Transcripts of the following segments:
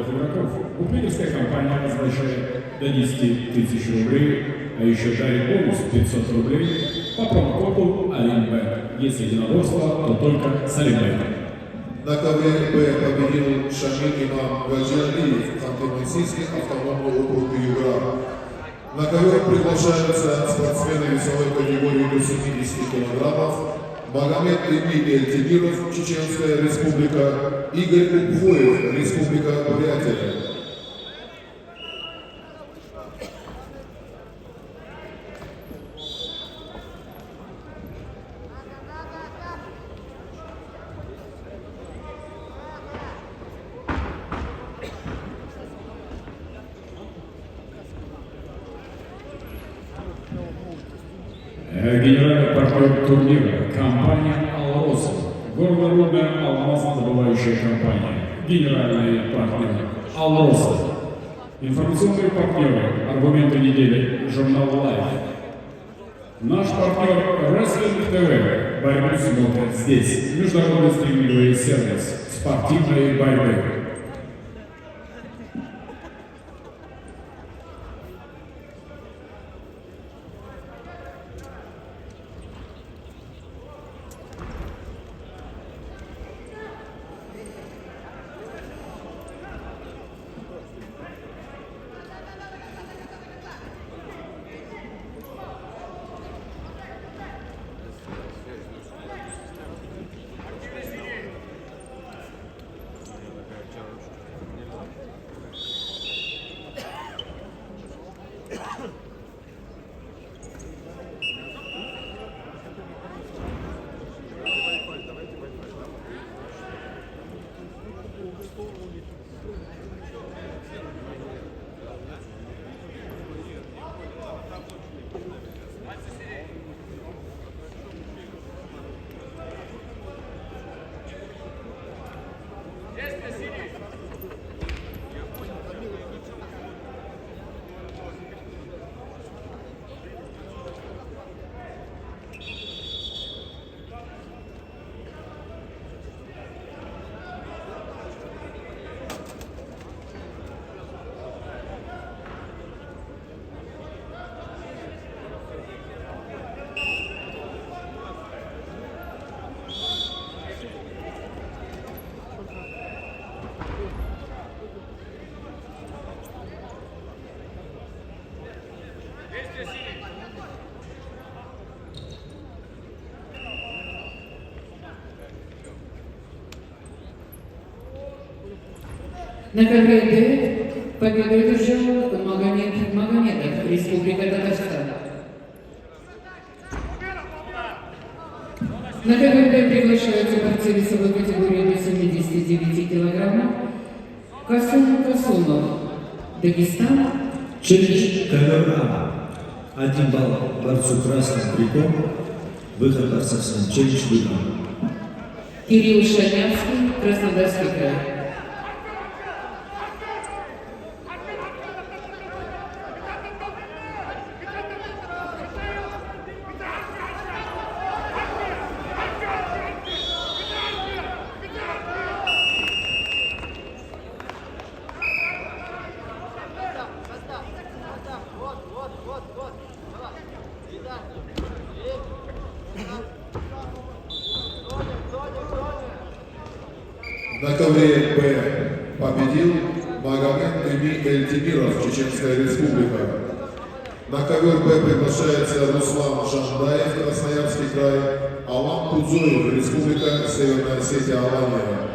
игроков. Букмекерская компания возвращает до 10 тысяч рублей, а еще дарит бонус 500 рублей по промокоду Олимбет. Если единоборство, то только с Олимбетом. На ковре Б победил Шамиль Имам Гаджиалиев, Ханты-Мансийский автономный округ Югра. На ковер приглашаются спортсмены весовой категории до 70 килограммов Магомед Эмиль Тимиров, Чеченская республика, Игорь Упхоев, Республика Бурятия. Генеральный партнер турнира – компания «Алроса», горнорудная алмазно-добывающая компания, генеральный партнер «Алроса». Информационные партнеры, аргументы недели, журнал «Лайф». Наш партнер «Рестлинг ТВ», борьбу смотрят здесь, международный стриминговый сервис спортивной борьбы. На ковре Д победу одержал Магомед Магомедов, Республика Татарстан. На ковре Д приглашаются борцы весовой категории до 79 килограммов Касум Касумов, Дагестан. Челлендж ковер А. 1 балл борцу красным криком. Выход Арсасан. Челлендж выигран. Кирилл Шанявский, Краснодарский край. На ковре Б победил Магомед Эмиль Тимиров, Чеченская республика. На ковер Б приглашается Руслан Жандаев, Красноярский край, Алан Кудзоев, Республика Северная Осетия, Алания.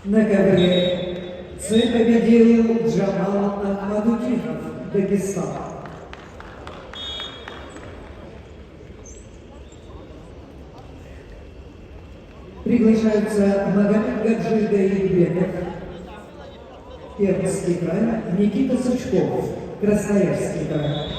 На ковре Ц победил Джамал Ахмадудинов, Дагестан. Приглашаются Магомед Гаджи Даидбеков, Пермский край, Никита Сучков, Красноярский край.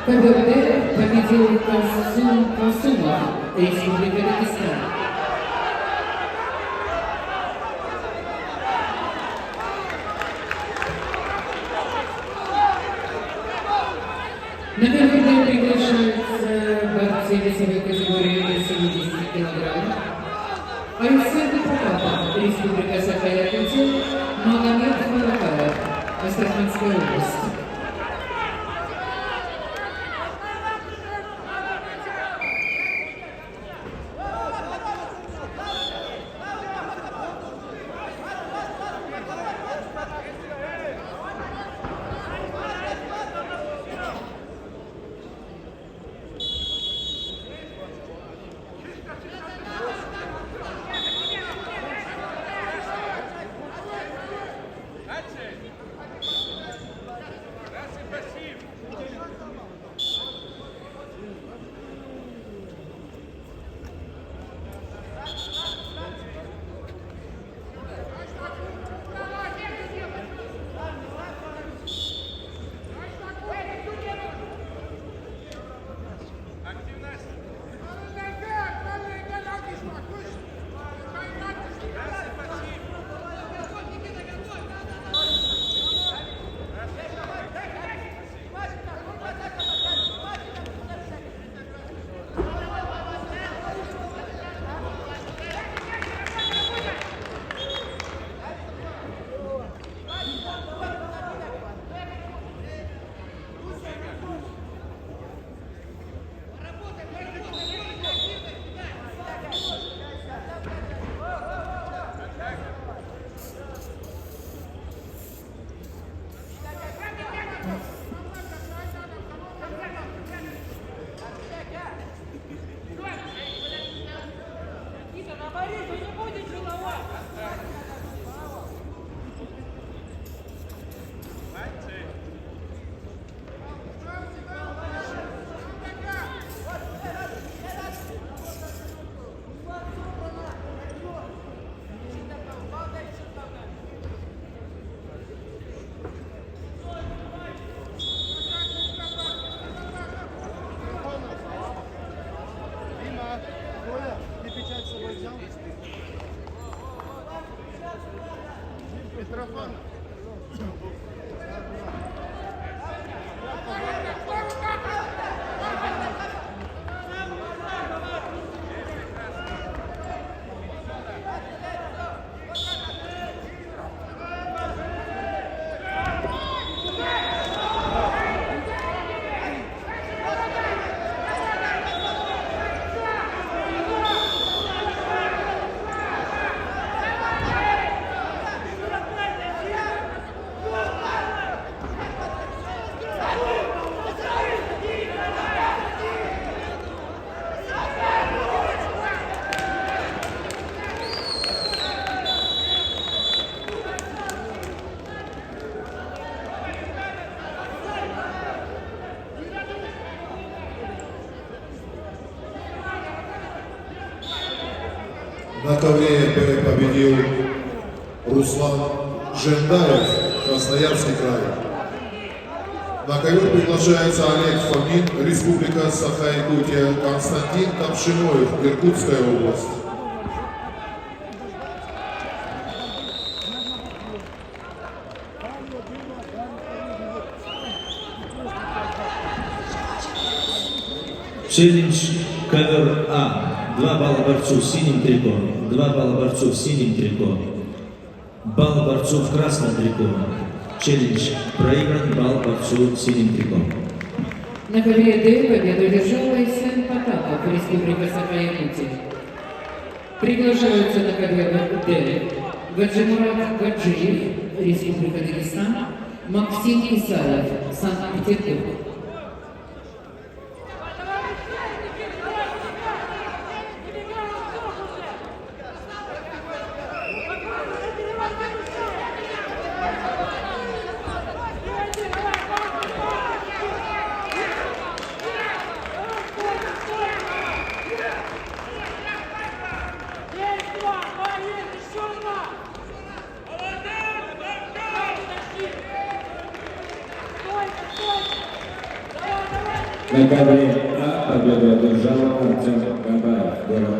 КВП победил Касумов, Республика Дагестан. На КВП приглашаются борцы весовой категории до 70 килограммов. Александр Прокопов, Республика Саха-Якутия, Магомед Фарахаев, Астраханская область. На ковре Б победил Руслан Жендаев, Красноярский край. На ковер приглашается Олег Фомин, Республика Саха-Якутия, Константин Камшиноев, Иркутская область. Челлендж ковер А. 2 балла борцу в синем трико, 2 балла борцу в синем трико, балл борцу в красном трико. Челлендж проигран, балл борцу в синем трико. На ковре Д победу одержал Айсен Потапов, Республика Саха-Якутия. Приглашаются на ковер Д Гаджимурат Гаджиев, Республика Дагестан, Максим Исаев, Санкт-Петербург. На ковре А победу одержал Артем Габаев.